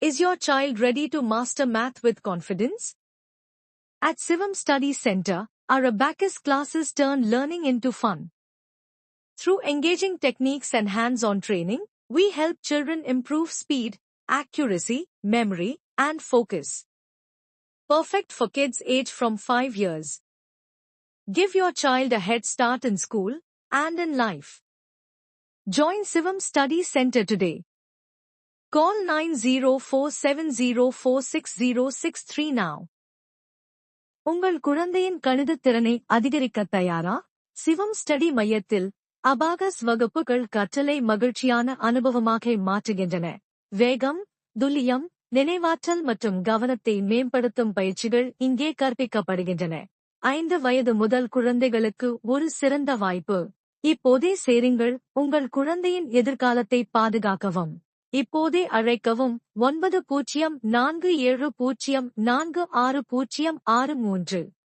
Is your child ready to master math with confidence? At Sivam Study Center, our abacus classes turn learning into fun. Through engaging techniques and hands-on training, we help children improve speed, accuracy, memory, and focus. Perfect for kids aged from 5 years. Give your child a head start in school and in life. Join Sivam Study Center today. Call 9047046063 now. உங்கள் குழந்தையின் கணிதத் திறனை அதிகரிக்க தயாரா? சிவம் study மையத்தில் abacus வகுப்புகள் கற்றலை மகிழ்ச்சியான அனுபவமாக மாற்றுகின்றன. வேகம், துல்லியம், நினைவாற்றல் மற்றும் கவனத்தை மேம்படுத்தும் பயிற்சிகள் இங்கே கற்பிக்கப்படுகின்றன. 5 வயது முதல் குழந்தைகளுக்கு ஒரு சிறந்த வாய்ப்பு. இப்போதே சேருங்கள், உங்கள் குழந்தையின் எதிர்காலத்தை பாதுகாக்கவும். இப்போதே அழைக்கவும் 904047046063.